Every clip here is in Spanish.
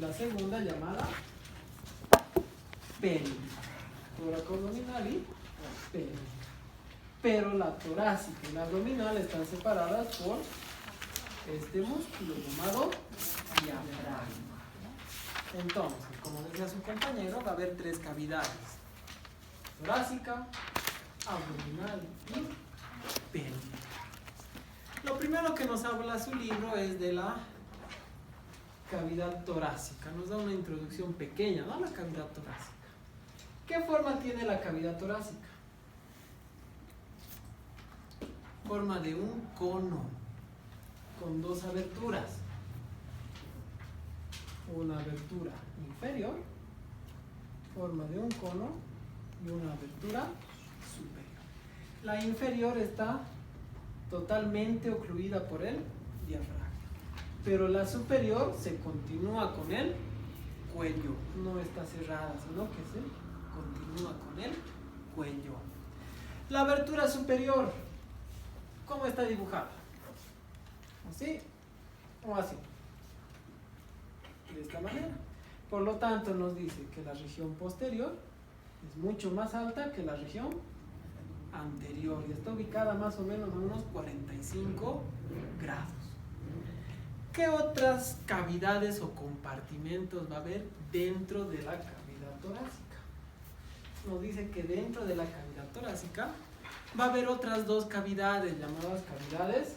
la segunda llamada pélvica. Toracoabdominal y pélvica. Pero la torácica y la abdominal están separadas por este músculo llamado diafragma. Entonces, como decía su compañero, va a haber 3 cavidades: torácica, abdominal y pélvica. Lo primero que nos habla su libro es de la cavidad torácica. Nos da una introducción pequeña, ¿no? La cavidad torácica. ¿Qué forma tiene la cavidad torácica? Forma de un cono con 2 aberturas. Una abertura inferior, forma de un cono, y una abertura superior. La inferior está totalmente ocluida por el diafragma, pero la superior se continúa con el cuello, no está cerrada, sino que se continúa con el cuello. La abertura superior, ¿cómo está dibujada? ¿Así o así? De esta manera. Por lo tanto, nos dice que la región posterior es mucho más alta que la región anterior y está ubicada más o menos a unos 45 grados. ¿Qué otras cavidades o compartimentos va a haber dentro de la cavidad torácica? Nos dice que dentro de la cavidad torácica va a haber otras 2 cavidades llamadas cavidades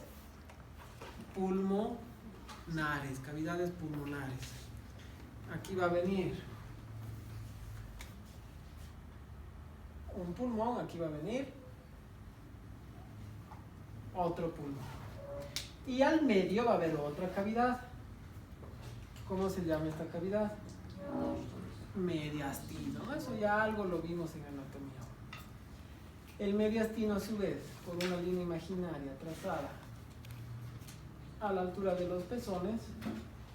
pulmonares. Cavidades pulmonares. Aquí va a venir un pulmón, aquí va a venir otro pulmón. Y al medio va a haber otra cavidad. ¿Cómo se llama esta cavidad? Mediastino. Eso ya algo lo vimos en anatomía. El mediastino, a su vez, por una línea imaginaria trazada a la altura de los pezones,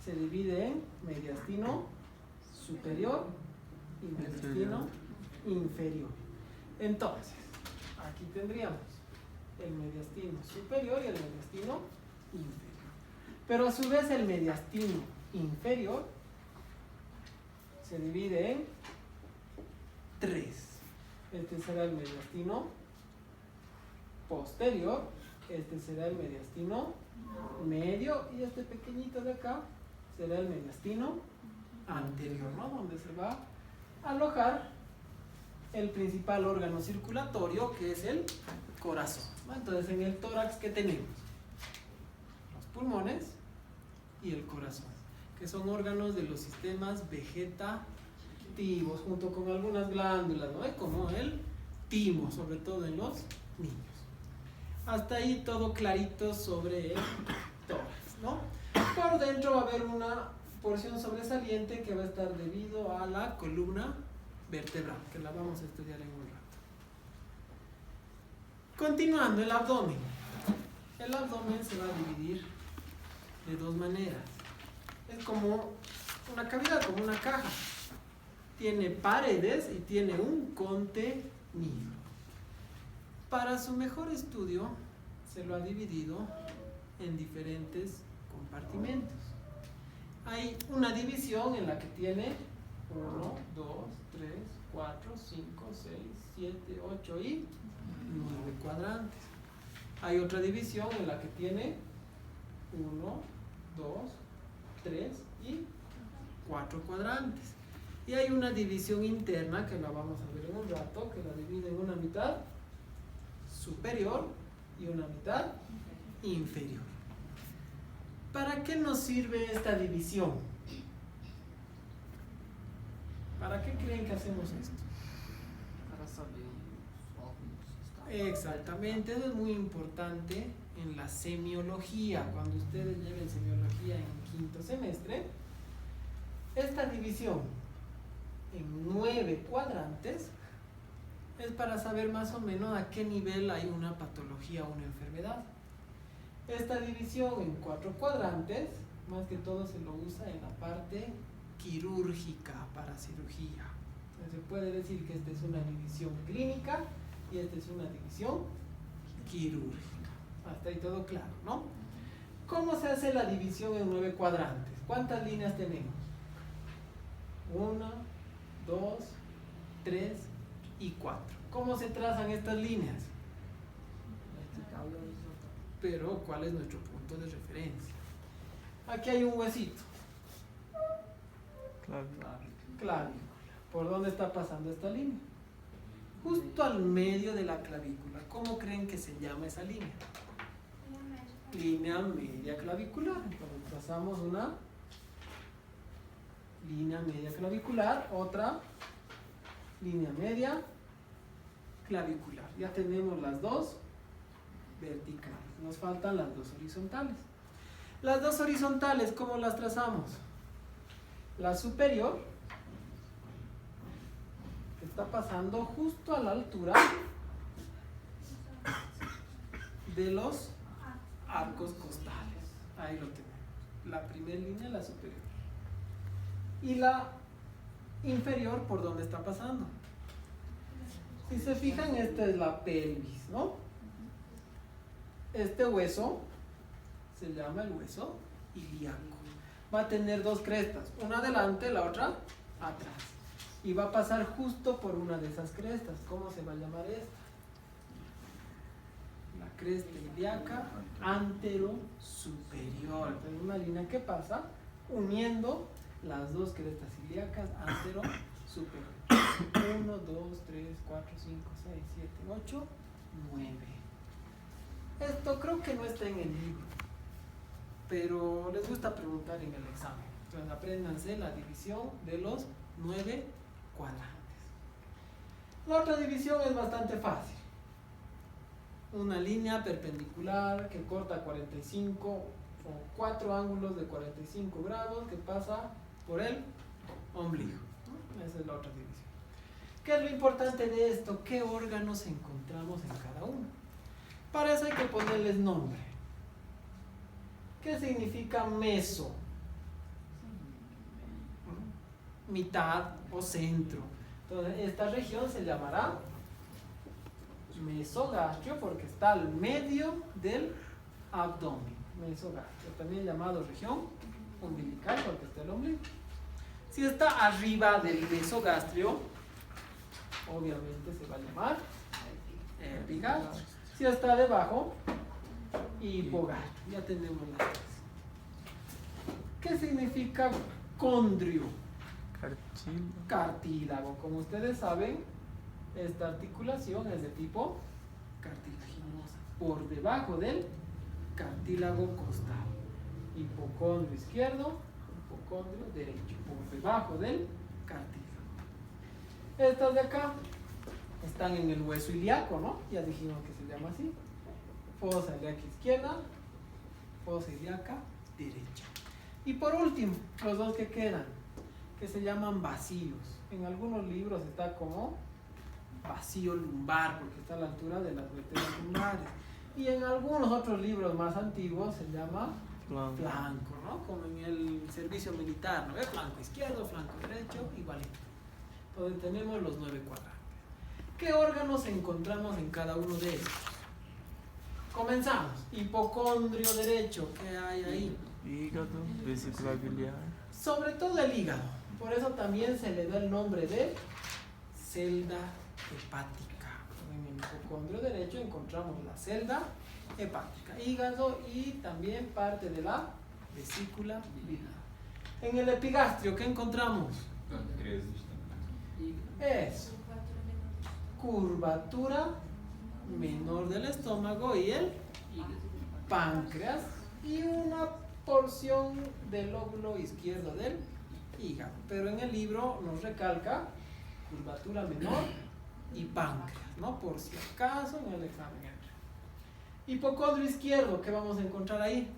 se divide en mediastino superior y mediastino inferior. Entonces, aquí tendríamos el mediastino superior y el mediastino inferior. Pero a su vez el mediastino inferior se divide en 3. Este será el mediastino posterior, este será el mediastino medio y este pequeñito de acá será el mediastino anterior, ¿no? Donde se va a alojar el principal órgano circulatorio, que es el corazón, ¿no? Entonces, en el tórax, ¿qué tenemos? Los pulmones y el corazón, que son órganos de los sistemas vegetativos, junto con algunas glándulas, ¿no? Como el timo, sobre todo en los niños. Hasta ahí todo clarito sobre el tórax, ¿no? Por dentro va a haber una porción sobresaliente que va a estar debido a la columna vertebral, que la vamos a estudiar en un rato. Continuando, el abdomen. El abdomen se va a dividir de 2 maneras. Es como una cavidad, como una caja. Tiene paredes y tiene un contenido. Para su mejor estudio, se lo ha dividido en diferentes compartimentos. Hay una división en la que tiene 1, 2, 3, 4, 5, 6, 7, 8 y 9 cuadrantes. Hay otra división en la que tiene 1, 2, 3 y 4 cuadrantes. Y hay una división interna que la vamos a ver en un rato, que la divide en una mitad superior y una mitad inferior. ¿Para qué nos sirve esta división? ¿Para qué creen que hacemos esto? Para saber los órganos. Exactamente, eso es muy importante en la semiología. Cuando ustedes lleven semiología en 5º semestre, esta división en 9 cuadrantes es para saber más o menos a qué nivel hay una patología o una enfermedad. Esta división en 4 cuadrantes, más que todo se lo usa en la parte quirúrgica, para cirugía. Entonces se puede decir que esta es una división clínica y esta es una división quirúrgica. Hasta ahí todo claro, ¿no? ¿Cómo se hace la división en 9 cuadrantes? ¿Cuántas líneas tenemos? 1, 2, 3 y 4. ¿Cómo se trazan estas líneas? Vertical y horizontal. Pero, ¿cuál es nuestro punto de referencia? Aquí hay un huesito. Clavícula. ¿Por dónde está pasando esta línea? Justo al medio de la clavícula. ¿Cómo creen que se llama esa línea? Línea media clavicular. Entonces trazamos una línea media clavicular, otra línea media clavicular. Ya tenemos las dos verticales. Nos faltan las dos horizontales. Las dos horizontales, ¿cómo las trazamos? La superior, que está pasando justo a la altura de los arcos costales. Ahí lo tenemos. La primera línea, la superior. Y la inferior, ¿por dónde está pasando? Si se fijan, esta es la pelvis, ¿no? Este hueso se llama el hueso ilíaco. Va a tener dos crestas, una adelante, la otra atrás. Y va a pasar justo por una de esas crestas. ¿Cómo se va a llamar esta? La cresta ilíaca antero-superior. Entonces, una línea que pasa uniendo las dos crestas ilíacas antero-superior. 1, 2, 3, 4, 5, 6, 7, 8, 9. Esto creo que no está en el libro, pero les gusta preguntar en el examen. Entonces apréndanse la división de los 9 cuadrantes. La otra división es bastante fácil. Una línea perpendicular que corta 45 o 4 ángulos de 45 grados que pasa por el ombligo. Esa es la otra división. ¿Qué es lo importante de esto? ¿Qué órganos encontramos en cada uno? Para eso hay que ponerles nombre. ¿Qué significa meso? Mitad o centro. Entonces, esta región se llamará mesogastrio porque está al medio del abdomen. Mesogastrio, también llamado región umbilical porque está el ombligo. Si está arriba del mesogastrio, obviamente se va a llamar epigastrio. Si está debajo, hipogastrio. Ya tenemos las tres. ¿Qué significa condrio? Cartílago. Como ustedes saben, esta articulación es de tipo cartilaginosa. Por debajo del cartílago costal. Hipocondrio izquierdo, hipocondrio derecho. Por debajo del cartílago. Estas de acá están en el hueso ilíaco, ¿no? Ya dijimos que se llama así. Fosa ilíaca izquierda, fosa ilíaca derecha. Y por último, los dos que quedan, que se llaman vacíos. En algunos libros está como vacío lumbar, porque está a la altura de las vértebras lumbares. Y en algunos otros libros más antiguos se llama flanco, ¿no? Como en el servicio militar, ¿no? Flanco izquierdo, flanco derecho, igualito. Entonces tenemos los 9 cuadrantes. ¿Qué órganos encontramos en cada uno de ellos? Comenzamos. Hipocondrio derecho, ¿qué hay ahí? Hígado, vesícula biliar. Sobre todo el hígado. Por eso también se le da el nombre de celda hepática. En el hipocondrio derecho encontramos la celda hepática, hígado y también parte de la vesícula biliar. En el epigastrio, ¿qué encontramos? Es curvatura menor del estómago y el páncreas y una porción del lóbulo izquierdo del hígado. Pero en el libro nos recalca curvatura menor y páncreas, ¿no? Por si acaso en el examen entra. Hipocondrio izquierdo, ¿qué vamos a encontrar ahí?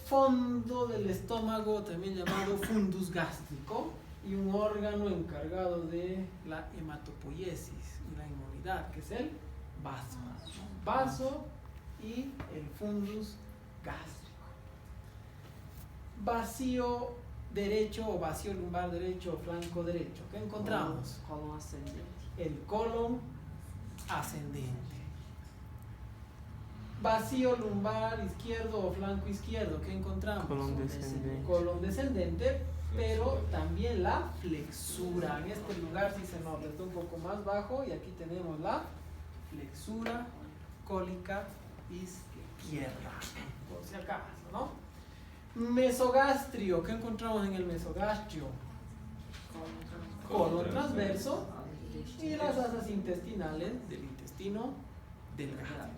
Fondo del estómago, también llamado fundus gástrico, y un órgano encargado de la hematopoiesis y la inmunidad, que es el vaso. Vaso y el fundus gástrico. Vacío derecho o vacío lumbar derecho o flanco derecho. ¿Qué encontramos? Colon ascendente. El colon ascendente. Vacío lumbar izquierdo o flanco izquierdo, ¿qué encontramos? Colon descendente. Colon descendente, pero también la flexura. En este lugar sí se nos está un poco más bajo y aquí tenemos la flexura cólica izquierda, por si acaso, ¿no? Mesogastrio, ¿qué encontramos en el mesogastrio? Colon transverso y las asas intestinales del intestino delgado.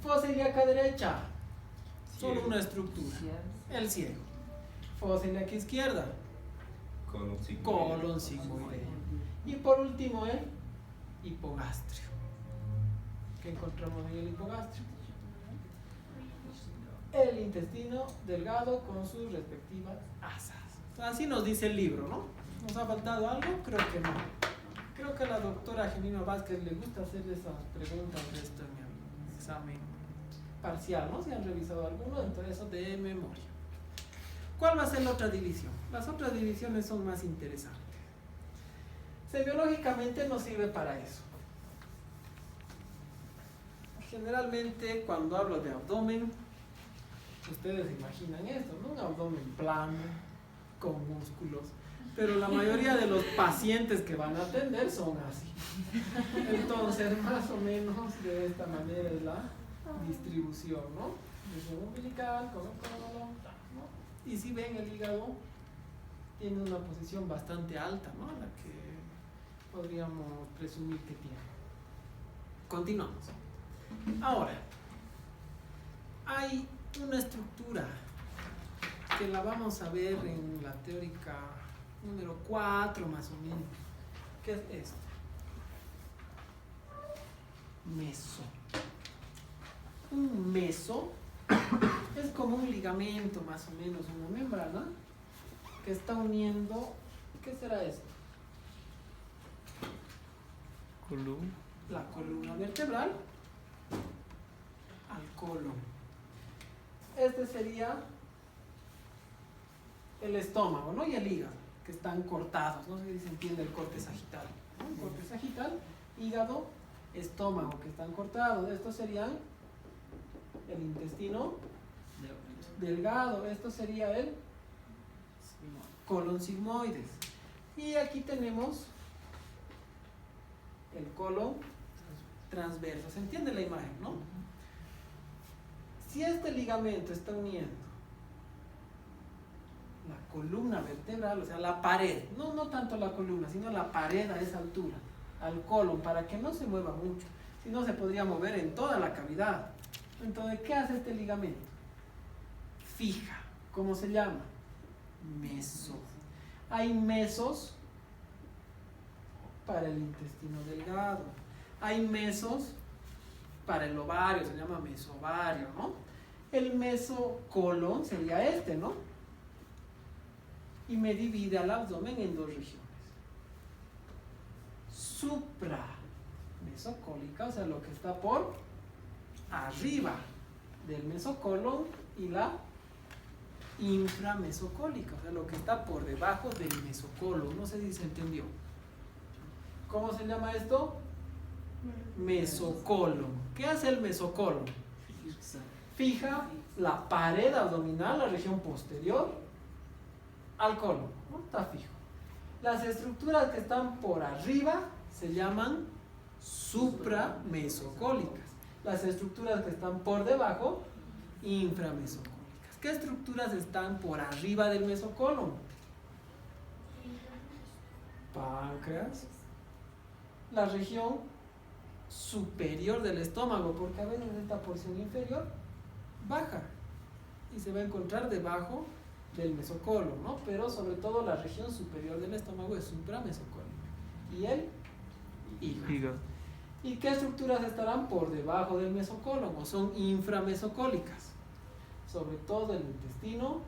Fosa ilíaca derecha, solo una estructura, el ciego. Fosa ilíaca izquierda, colon sigmoideo. Y por último el hipogastrio. ¿Qué encontramos en el hipogastrio? El intestino delgado con sus respectivas asas. Así nos dice el libro, ¿no? ¿Nos ha faltado algo? Creo que no. Creo que a la doctora Gemima Vázquez le gusta hacer esas preguntas de esto en el examen parcial, ¿no? Si han revisado alguno, entonces eso de memoria. ¿Cuál va a ser la otra división? Las otras divisiones son más interesantes. Semiológicamente nos sirve para eso. Generalmente cuando hablo de abdomen, ustedes imaginan esto, ¿no? Un abdomen plano, con músculos, pero la mayoría de los pacientes que van a atender son así. Entonces, más o menos de esta manera es la distribución, ¿no? Región umbilical, con el colon, ¿no? Y si ven, el hígado tiene una posición bastante alta, ¿no? La que podríamos presumir que tiene. Continuamos. Ahora, hay una estructura que la vamos a ver en la teórica número 4 más o menos. ¿Qué es esto? Meso. Un meso es como un ligamento más o menos, una membrana que está uniendo, ¿qué será esto? La columna vertebral al colon. Este sería el estómago, ¿no? Y el hígado, que están cortados. No sé si se entiende el corte sagital, ¿no? El corte sagital, hígado, estómago, que están cortados. Estos serían el intestino delgado. Esto sería el colon sigmoides. Y aquí tenemos el colon transverso. ¿Se entiende la imagen, no? Si este ligamento está uniendo la columna vertebral, o sea, la pared, no tanto la columna, sino la pared a esa altura, al colon, para que no se mueva mucho, si no se podría mover en toda la cavidad. Entonces, ¿qué hace este ligamento? Fija. ¿Cómo se llama? Meso. Hay mesos para el intestino delgado. Hay mesos para el ovario, se llama mesovario, ¿no? El mesocolon sería este, ¿no? Y me divide al abdomen en dos regiones. Supra mesocólica, o sea, lo que está por arriba del mesocolon, y la inframesocólica, o sea, lo que está por debajo del mesocolon. No sé si se entendió. ¿Cómo se llama esto? Mesocolon. ¿Qué hace el mesocolon? Fija la pared abdominal, la región posterior, al colon, ¿no? Está fijo. Las estructuras que están por arriba se llaman supramesocólicas. Las estructuras que están por debajo, inframesocólicas. ¿Qué estructuras están por arriba del mesocolon? Páncreas, la región superior del estómago, porque a veces esta porción inferior baja y se va a encontrar debajo del mesocolon, ¿no? Pero sobre todo la región superior del estómago es supramesocólica. Y el hígado. ¿Y qué estructuras estarán por debajo del mesocolon o son inframesocólicas? Sobre todo el intestino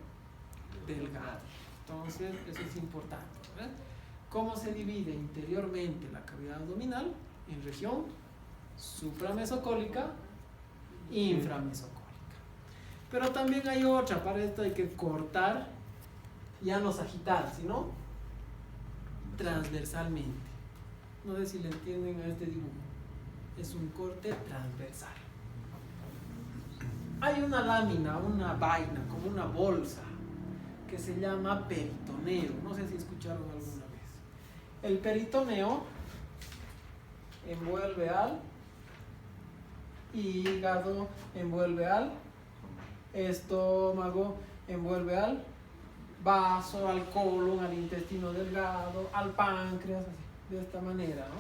delgado. Entonces, eso es importante, ¿verdad? ¿Cómo se divide interiormente la cavidad abdominal? En región supramesocólica, inframesocólica. Pero también hay otra, para esto hay que cortar, ya no sagital, sino transversalmente. No sé si le entienden a este dibujo. Es un corte transversal. Hay una lámina, una vaina, como una bolsa, que se llama peritoneo. No sé si escucharon alguna vez. El peritoneo envuelve al hígado, envuelve al estómago, envuelve al vaso, al colon, al intestino delgado, al páncreas, así, de esta manera, ¿no?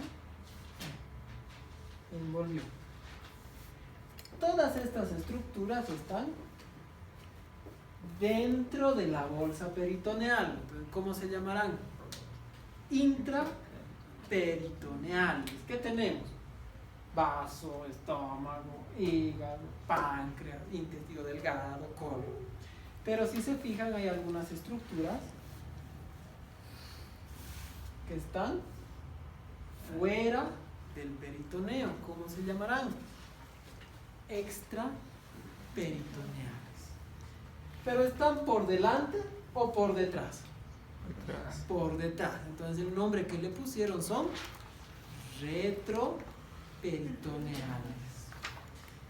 Envolvió. Todas estas estructuras están dentro de la bolsa peritoneal. Entonces, ¿cómo se llamarán? Intraperitoneales. ¿Qué tenemos? Vaso, estómago, hígado, páncreas, intestino delgado, colon. Pero si se fijan, hay algunas estructuras que están fuera del peritoneo. ¿Cómo se llamarán? Extraperitoneales. Pero están por delante o por detrás. Por detrás. Entonces el nombre que le pusieron son retroperitoneales.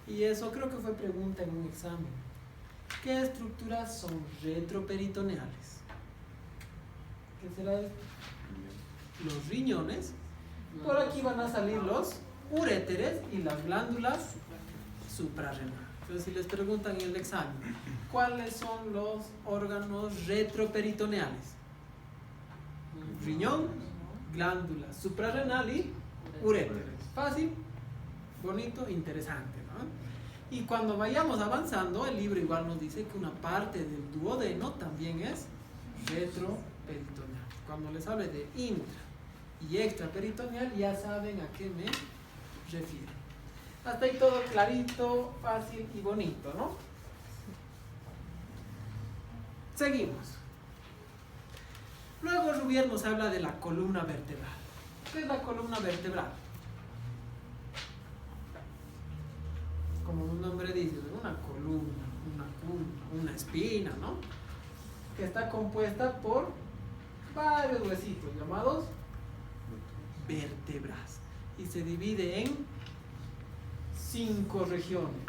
Y eso creo que fue pregunta en un examen. ¿Qué estructuras son retroperitoneales? ¿Qué será esto? Los riñones. Por aquí van a salir los uréteres y las glándulas suprarrenales. Entonces, si les preguntan en el examen, ¿cuáles son los órganos retroperitoneales? Riñón, glándula suprarrenal y uréteres. Fácil, bonito, interesante, ¿no? Y cuando vayamos avanzando, el libro igual nos dice que una parte del duodeno también es retroperitoneal. Cuando les hable de intra y extraperitoneal, ya saben a qué me refiero. Hasta ahí todo clarito, fácil y bonito, ¿no? Seguimos. Luego Rubier nos habla de la columna vertebral. ¿Qué es la columna vertebral? Como un nombre dice, una columna, una espina, ¿no? Que está compuesta por varios huesitos llamados vértebras y se divide en 5 regiones.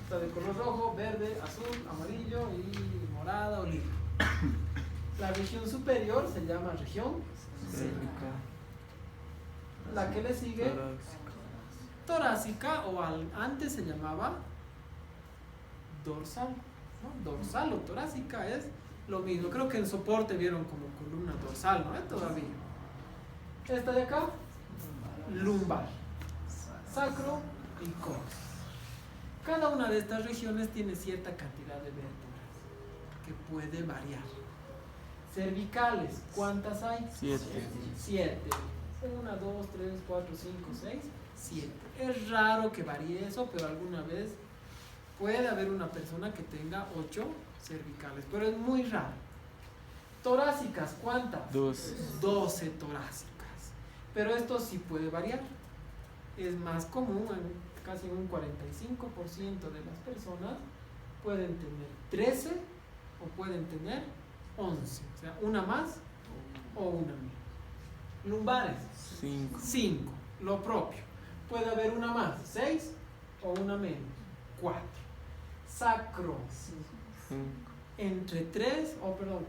Está de color rojo, verde, azul, amarillo y morada, oliva. La región superior se llama región cérvica. La que le sigue, torácica, o antes se llamaba dorsal, ¿no? Dorsal o torácica es lo mismo. Creo que en soporte vieron como columna dorsal, ¿no? Todavía. Esta de acá, lumbar, sacro y coxis. Cada una de estas regiones tiene cierta cantidad de vértebras que puede variar. Cervicales, ¿cuántas hay? 7. 7. 1, 2, 3, 4, 5, 6, 7. Es raro que varíe eso, pero alguna vez puede haber una persona que tenga 8 cervicales, pero es muy raro. Torácicas, ¿cuántas? 12 torácicas. Pero esto sí puede variar. Es más común, casi un 45% de las personas pueden tener 13 o pueden tener 11. O sea, una más o una menos. Lumbares, 5. Lo propio. Puede haber una más, 6 o una menos, 4. Sacro, entre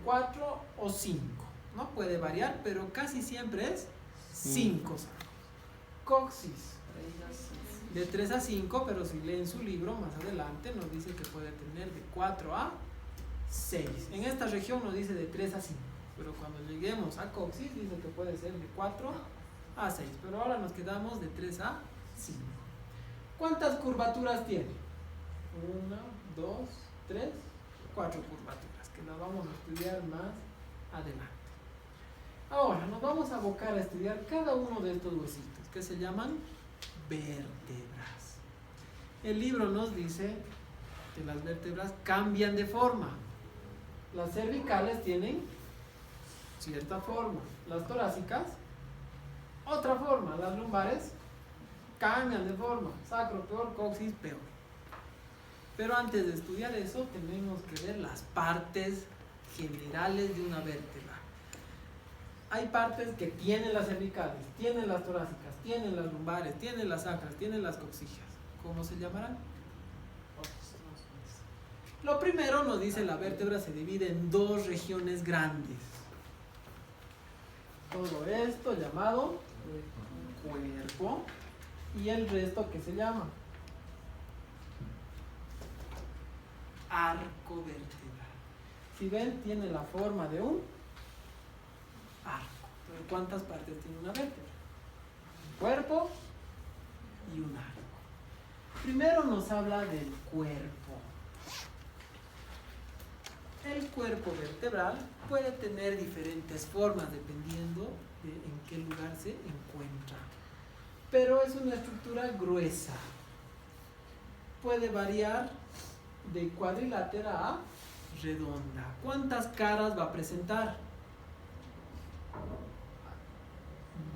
4 o 5. No puede variar, pero casi siempre es 5 sacros. Coxis, de 3 a 5, pero si leen su libro más adelante nos dice que puede tener de 4 a 6. En esta región nos dice de 3 a 5, pero cuando lleguemos a coxis dice que puede ser de 4 a 6, pero ahora nos quedamos de 3 a 5. ¿Cuántas curvaturas tiene? 1, 2, 3, 4 curvaturas, que las vamos a estudiar más adelante. Ahora nos vamos a abocar a estudiar cada uno de estos huesitos, que se llaman vértebras. El libro nos dice que las vértebras cambian de forma. Las cervicales tienen cierta forma, las torácicas otra forma, las lumbares cambian de forma, sacro peor, coxis peor. Pero antes de estudiar eso tenemos que ver las partes generales de una vértebra. Hay partes que tienen las cervicales, tienen las torácicas, tienen las lumbares, tienen las sacras, tienen las coxillas. ¿Cómo se llamarán? Lo primero nos dice la vértebra se divide en dos regiones grandes. Todo esto llamado cuerpo y el resto que se llama arco vertebral. Si ven, tiene la forma de un arco. Pero ¿cuántas partes tiene una vértebra? Un cuerpo y un arco. Primero nos habla del cuerpo. El cuerpo vertebral puede tener diferentes formas dependiendo de en qué lugar se encuentra. Pero es una estructura gruesa. Puede variar de cuadrilátera a redonda. ¿Cuántas caras va a presentar?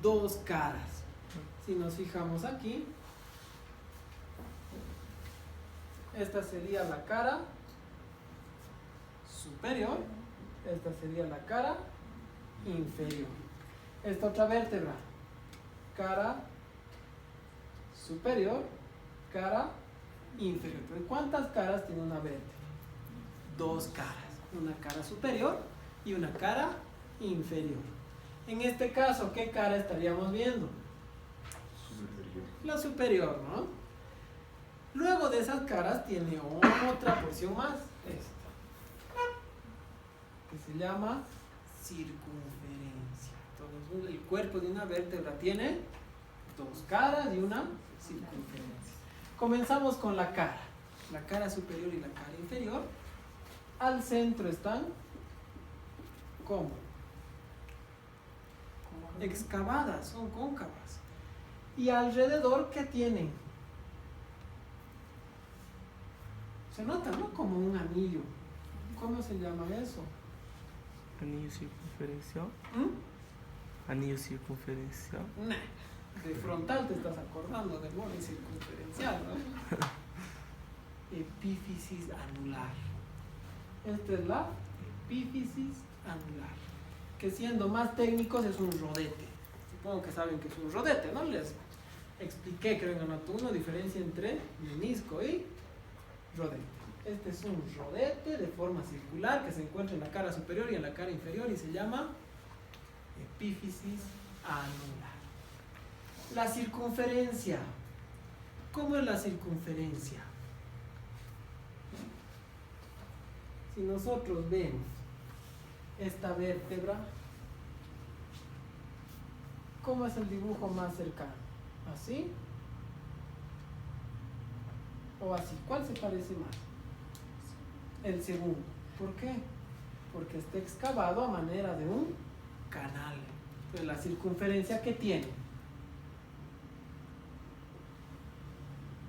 Dos caras. Si nos fijamos aquí, esta sería la cara superior, esta sería la cara inferior. Esta otra vértebra, cara superior, cara inferior. Pero ¿cuántas caras tiene una vértebra? Dos caras, una cara superior y una cara inferior. En este caso, ¿qué cara estaríamos viendo? La superior, ¿no? Luego de esas caras tiene otra porción más, esta, que se llama circunferencia. Entonces, el cuerpo de una vértebra tiene dos caras y una circunferencia. Comenzamos con la cara superior y la cara inferior. Al centro están, ¿cómo? Excavadas, son cóncavas. Y alrededor, ¿qué tienen? Se nota, ¿no? Como un anillo. ¿Cómo se llama eso? Anillo circunferencial. Anillo circunferencial. Nah, de frontal te estás acordando del borde circunferencial, ¿no? Epífisis anular. Esta es la epífisis anular, que siendo más técnicos es un rodete. Supongo que saben que es un rodete, ¿no? Les expliqué, creo en anatomía, una diferencia entre menisco y rodete. Este es un rodete de forma circular que se encuentra en la cara superior y en la cara inferior y se llama epífisis anular. La circunferencia. ¿Cómo es la circunferencia? Si nosotros vemos esta vértebra, ¿cómo es el dibujo más cercano? ¿Así? ¿O así? ¿Cuál se parece más? El segundo. ¿Por qué? Porque está excavado a manera de un canal. Entonces, la circunferencia que tiene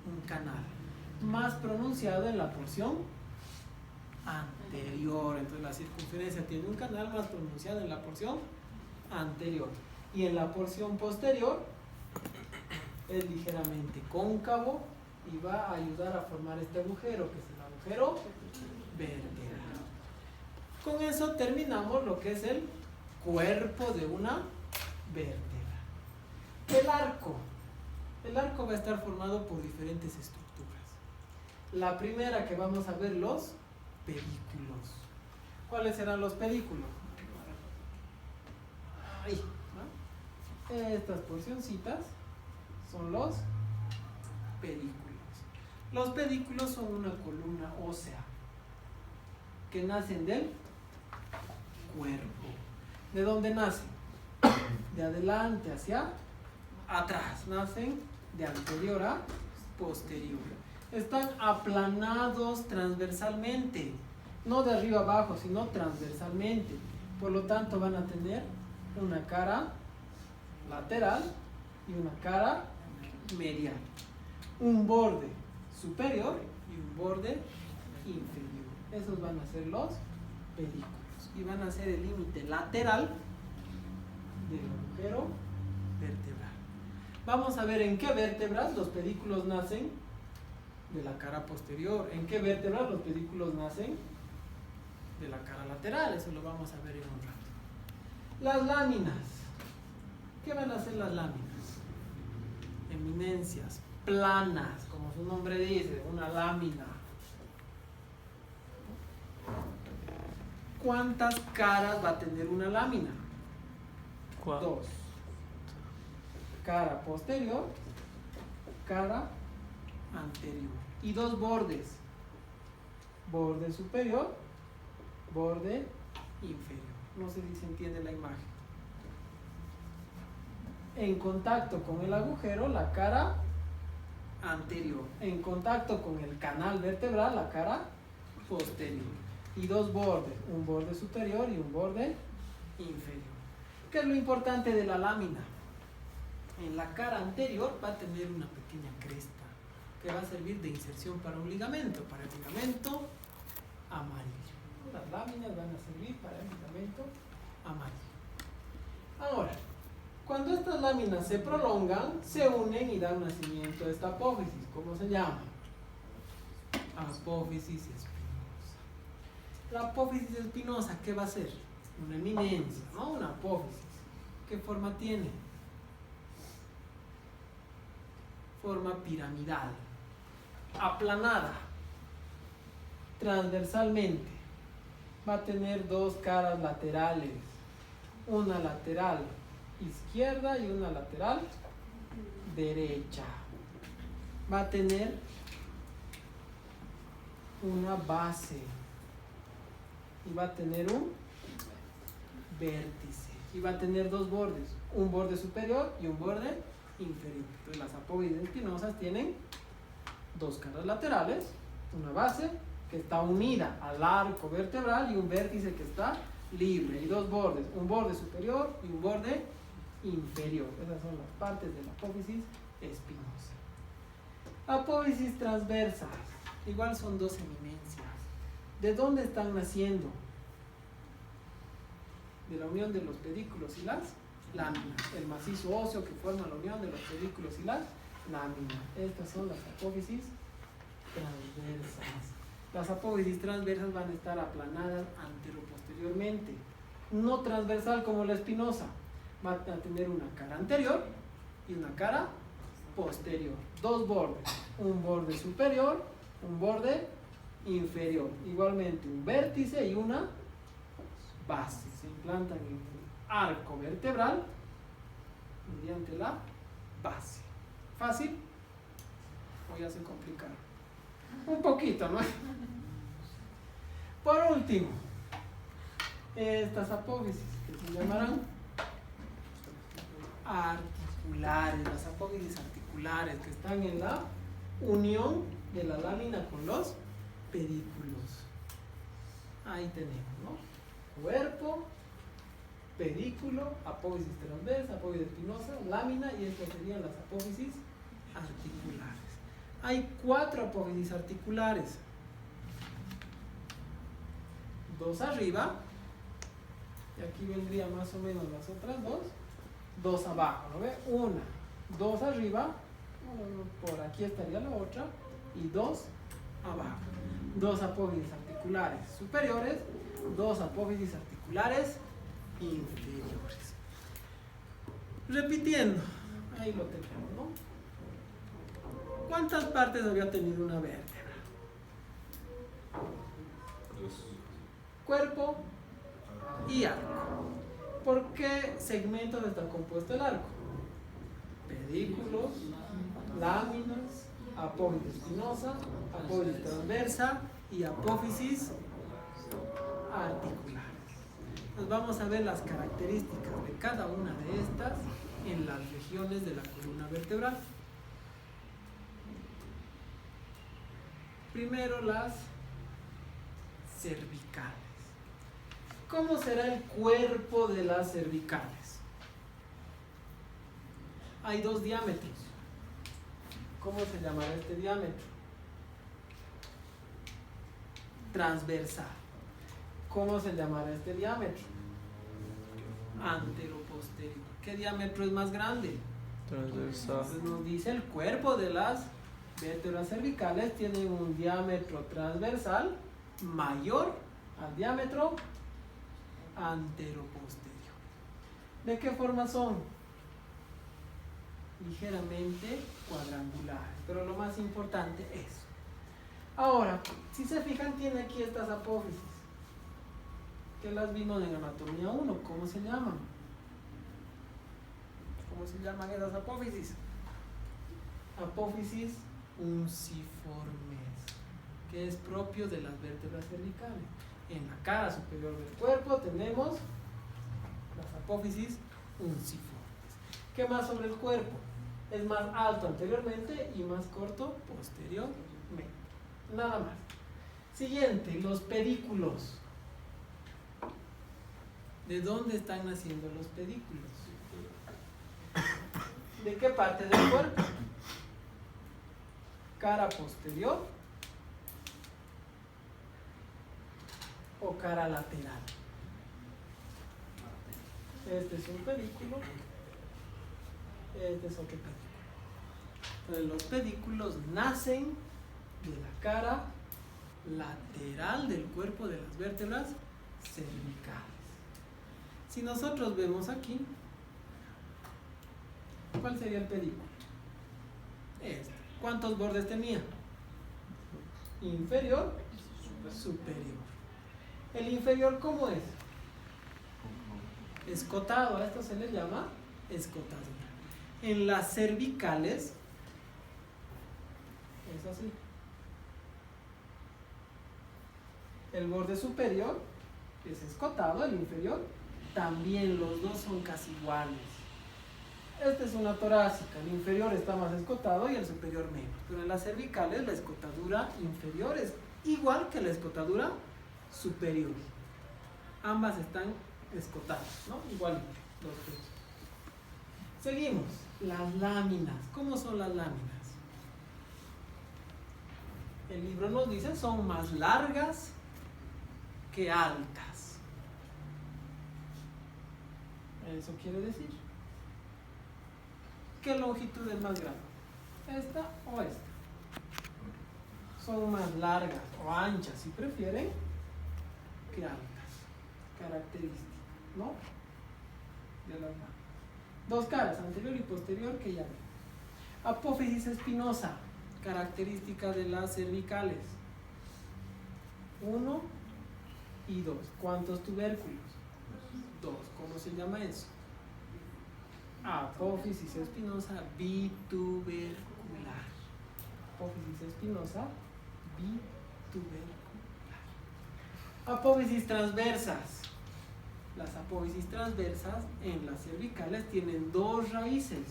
un canal más pronunciado en la porción anterior. Entonces la circunferencia tiene un canal más pronunciado en la porción anterior y en la porción posterior es ligeramente cóncavo y va a ayudar a formar este agujero, que es el agujero vertebral. Con eso terminamos lo que es el cuerpo de una vértebra. El arco va a estar formado por diferentes estructuras. La primera que vamos a ver, los pedículos. ¿Cuáles serán los pedículos? Ahí, ¿no? Estas porcioncitas son los pedículos. Los pedículos son una columna ósea que nacen del cuerpo. ¿De dónde nacen? De adelante hacia atrás. Nacen de anterior a posterior. Están aplanados transversalmente, no de arriba abajo, sino transversalmente. Por lo tanto, van a tener una cara lateral y una cara medial. Un borde superior y un borde inferior. Esos van a ser los pedículos. Y van a ser el límite lateral del agujero vertebral. Vamos a ver en qué vértebras los pedículos nacen de la cara posterior. ¿En qué vértebras los pedículos nacen de la cara lateral? Eso lo vamos a ver en un rato. Las láminas. ¿Qué van a hacer las láminas? Eminencias planas, como su nombre dice, una lámina. ¿Cuántas caras va a tener una lámina? 4. 2. Cara posterior, cara anterior. Y 2 bordes. Borde superior, borde inferior. No sé si se entiende la imagen. En contacto con el agujero, la cara anterior. En contacto con el canal vertebral, la cara posterior. Y 2 bordes, un borde superior y un borde inferior. ¿Qué es lo importante de la lámina? En la cara anterior va a tener una pequeña cresta que va a servir de inserción para un ligamento, para el ligamento amarillo. Las láminas van a servir para el ligamento amarillo. Ahora, cuando estas láminas se prolongan, se unen y dan nacimiento a esta apófisis. ¿Cómo se llama? Apófisis espinosa. La apófisis espinosa, ¿qué va a ser? Una eminencia, ¿no? Una apófisis. ¿Qué forma tiene? Forma piramidal, aplanada, transversalmente. Va a tener 2 caras laterales, una lateral izquierda y una lateral derecha. Va a tener una base y va a tener un vértice y va a tener 2 bordes, un borde superior y un borde inferior. Entonces las apófisis espinosas tienen 2 caras laterales, una base que está unida al arco vertebral y un vértice que está libre, y 2 bordes, un borde superior y un borde inferior. Esas son las partes de la apófisis espinosa. Apófisis transversas, igual son 2 eminencias. ¿De dónde están naciendo? De la unión de los pedículos y las láminas, el macizo óseo que forma la unión de los pedículos y las láminas. Estas son las apófisis transversas. Las apófisis transversas van a estar aplanadas anteroposteriormente, no transversal como la espinosa. Va a tener una cara anterior y una cara posterior, 2 bordes, un borde superior, un borde inferior, igualmente un vértice y una base. Se implantan en el arco vertebral mediante la base. ¿Fácil? ¿O ya se complicaron? Un poquito, ¿no? Por último, estas apófisis que se llamarán articulares, las apófisis articulares que están en la unión de la lámina con los pedículos. Ahí tenemos, ¿no? Cuerpo, pedículo, apófisis transversa, apófisis espinosa, lámina, y estas serían las apófisis articulares. Hay 4 apófisis articulares, 2 arriba, y aquí vendría más o menos las otras 2 abajo, ¿no ve? 1, 2 arriba, por aquí estaría la otra, y 2 abajo. 2 apófisis articulares superiores, 2 apófisis articulares inferiores. Repitiendo, ahí lo tenemos, ¿no? ¿Cuántas partes había tenido una vértebra? 2. Cuerpo y arco. ¿Por qué segmentos está compuesto el arco? Pedículos, láminas, apófisis espinosa, apófisis transversa y apófisis articulares. Nos vamos a ver las características de cada una de estas en las regiones de la columna vertebral. Primero las cervicales. ¿Cómo será el cuerpo de las cervicales? Hay 2 diámetros. ¿Cómo se llamará este diámetro? Transversal. ¿Cómo se llamará este diámetro? Anteroposterior. ¿Qué diámetro es más grande? Transversal. Entonces nos dice el cuerpo de las vértebras cervicales tienen un diámetro transversal mayor al diámetro anteroposterior. ¿De qué forma son? Ligeramente cuadrangulares, pero lo más importante es. Ahora, si se fijan, tiene aquí estas apófisis. que las vimos en anatomía 1. ¿Cómo se llaman? ¿Cómo se llaman esas apófisis? Apófisis unciformes, que es propio de las vértebras cervicales. En la cara superior del cuerpo tenemos las apófisis unciformes. ¿Qué más sobre el cuerpo? Es más alto anteriormente y más corto posteriormente. Nada más. Siguiente, los pedículos. ¿De dónde están naciendo los pedículos? ¿De qué parte del cuerpo? ¿Cara posterior o cara lateral? Este es un pedículo, este es otro pedículo. Entonces, los pedículos nacen de la cara lateral del cuerpo de las vértebras cervicales. Si nosotros vemos aquí, ¿cuál sería el pedículo? Este. ¿Cuántos bordes tenía? Inferior, superior. ¿El inferior cómo es? Escotado, a esto se le llama escotadura. En las cervicales es así. El borde superior es escotado, el inferior también, los dos son casi iguales. Esta es una torácica, el inferior está más escotado y el superior menos. Pero en las cervicales la escotadura inferior es igual que la escotadura superior. Ambas están escotadas, ¿no? Igual los pechos. Seguimos. Las láminas. ¿Cómo son las láminas? El libro nos dice son más largas que altas. Eso quiere decir, ¿qué longitud es más grande? ¿Esta o esta? Son más largas o anchas, si prefieren, que altas. Característica, ¿no? De las manos. Dos caras, anterior y posterior, que ya ven. Apófisis espinosa, característica de las cervicales. 1 y 2. ¿Cuántos tubérculos? 2. ¿Cómo se llama eso? Apófisis espinosa bitubercular. Apófisis espinosa bitubercular. Apófisis transversas. Las apófisis transversas en las cervicales tienen dos raíces.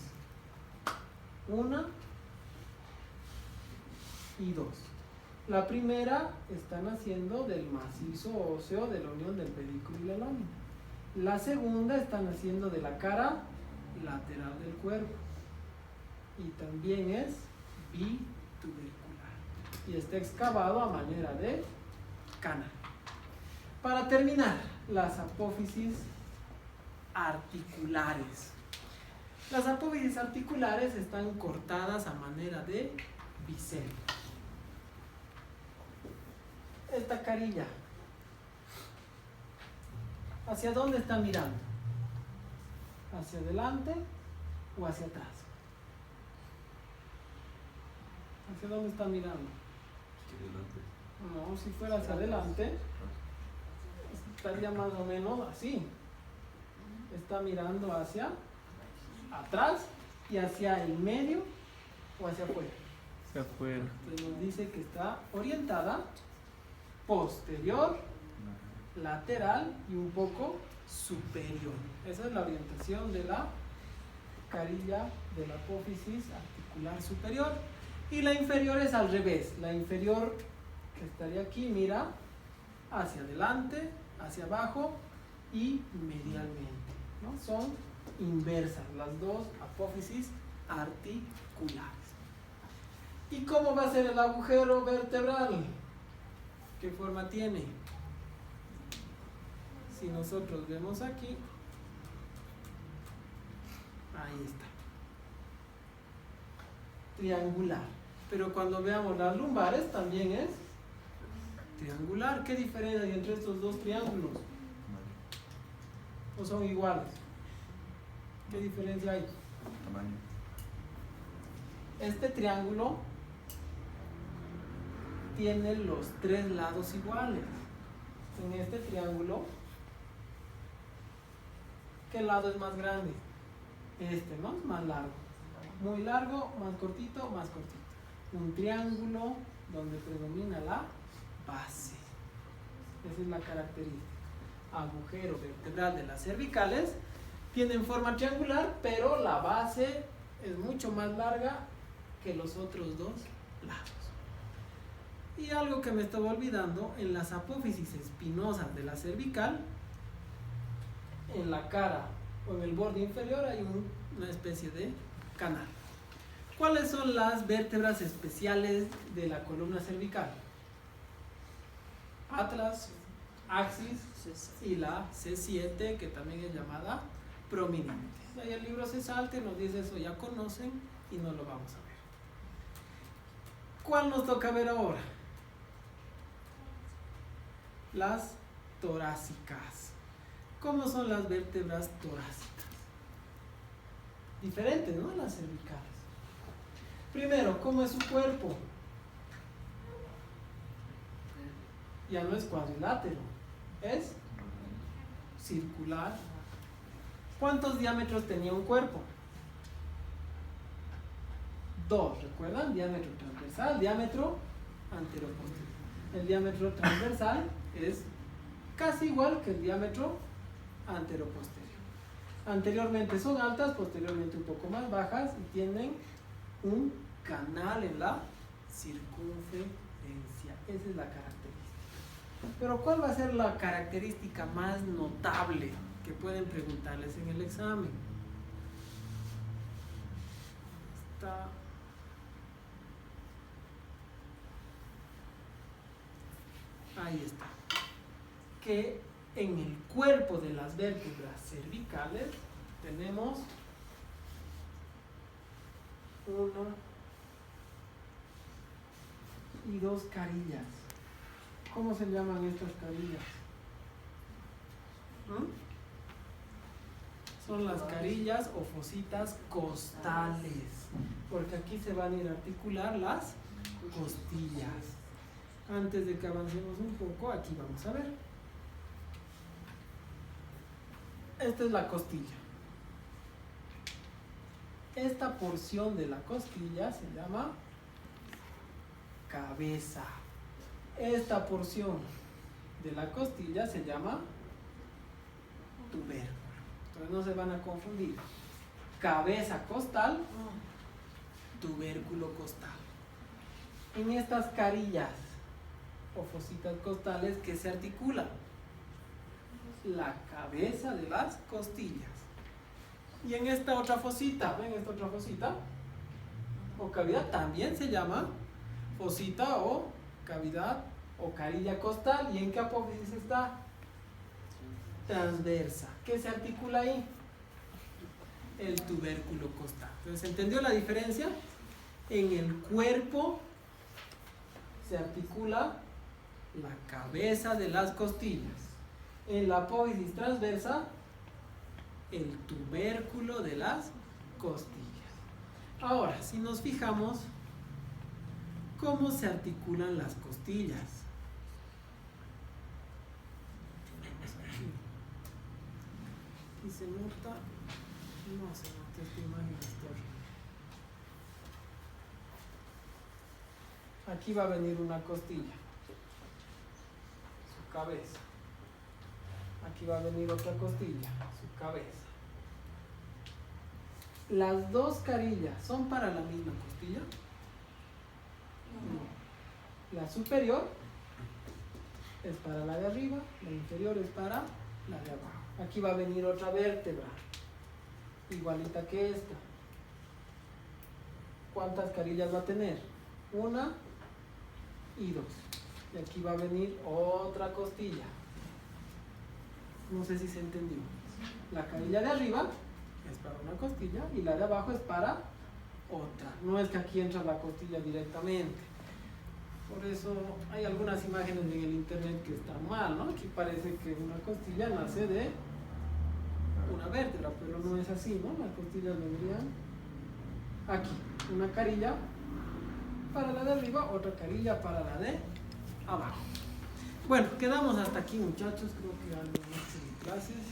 1 y 2. La primera está naciendo del macizo óseo de la unión del pedículo y la lámina. La segunda está naciendo de la cara lateral del cuerpo. Y también es bitubercular. Y está excavado a manera de canal. Para terminar, las apófisis articulares. Las apófisis articulares están cortadas a manera de bisel. Esta carilla, ¿hacia dónde está mirando? ¿Hacia adelante o hacia atrás? ¿Hacia dónde está mirando? No, si fuera hacia adelante, estaría más o menos así. Está mirando hacia atrás y hacia el medio o hacia afuera. Hacia afuera. Entonces nos dice que está orientada posterior, lateral y un poco superior. Esa es la orientación de la carilla de la apófisis articular superior. Y la inferior es al revés. La inferior, que estaría aquí, mira hacia adelante, hacia abajo y medialmente, ¿no? Son inversas las dos apófisis articulares. ¿Y cómo va a ser el agujero vertebral? ¿Qué forma tiene? Si nosotros vemos aquí, ahí está, triangular. Pero cuando veamos las lumbares también es triangular. ¿Qué diferencia hay entre estos dos triángulos? ¿O son iguales? ¿Qué diferencia hay? Tamaño. Este triángulo tiene los tres lados iguales. En este triángulo ¿Qué lado es más grande? Este, ¿no? Es más largo. Muy largo, más cortito, más cortito. Un triángulo donde predomina la base. Esa es la característica. Agujero vertebral de las cervicales tienen forma triangular, pero la base es mucho más larga que los otros dos lados. Y algo que me estaba olvidando, en las apófisis espinosas de la cervical, en la cara o en el borde inferior hay una especie de canal. ¿Cuáles son las vértebras especiales de la columna cervical? Atlas, axis y la C7, que también es llamada prominente. Ahí el libro se salte, nos dice eso, ya conocen y no lo vamos a ver. ¿Cuál nos toca ver ahora? Las torácicas. ¿Cómo son las vértebras torácicas? Diferentes, ¿no? Las cervicales. Primero, ¿cómo es su cuerpo? Ya no es cuadrilátero, es circular. ¿Cuántos diámetros tenía un cuerpo? 2, ¿recuerdan? Diámetro transversal, diámetro anteroposterior. El diámetro transversal es casi igual que el diámetro anteroposterior. Anteriormente son altas, posteriormente un poco más bajas y tienen un canal en la circunferencia. Esa es la característica. Pero ¿cuál va a ser la característica más notable que pueden preguntarles en el examen? Ahí está. Que en el cuerpo de las vértebras cervicales tenemos una y dos carillas. ¿Cómo se llaman estas carillas? Son las carillas o fositas costales, porque aquí se van a ir a articular las costillas. Antes de que avancemos un poco, aquí vamos a ver. Esta es la costilla. Esta porción de la costilla se llama cabeza. Esta porción de la costilla se llama tubérculo. Entonces no se van a confundir. Cabeza costal, tubérculo costal. En estas carillas o fositas costales, ¿qué se articula? La cabeza de las costillas. Y en esta otra fosita, ¿ven esta otra fosita? O cavidad también se llama fosita o cavidad o carilla costal. ¿Y en qué apófisis está? Transversa. ¿Qué se articula ahí? El tubérculo costal. Entonces, ¿entendió la diferencia? En el cuerpo se articula la cabeza de las costillas. En la apófisis transversa, el tubérculo de las costillas. Ahora, si nos fijamos, ¿cómo se articulan las costillas? Aquí se nota, no se nota, esta imagen está horrible. Aquí va a venir una costilla, su cabeza. Aquí va a venir otra costilla, su cabeza. ¿Las dos carillas son para la misma costilla? No. La superior es para la de arriba, la inferior es para la de abajo. Aquí va a venir otra vértebra, igualita que esta. ¿Cuántas carillas va a tener? Una y dos. Y aquí va a venir otra costilla. No sé si se entendió. La carilla de arriba es para una costilla y la de abajo es para otra. No es que aquí entra la costilla directamente. Por eso hay algunas imágenes en el internet que están mal, ¿no? Aquí parece que una costilla nace de una vértebra, pero no es así, ¿no? Las costillas vendrían aquí. Una carilla para la de arriba, otra carilla para la de abajo. Bueno, quedamos hasta aquí, muchachos. Creo que han hecho clases.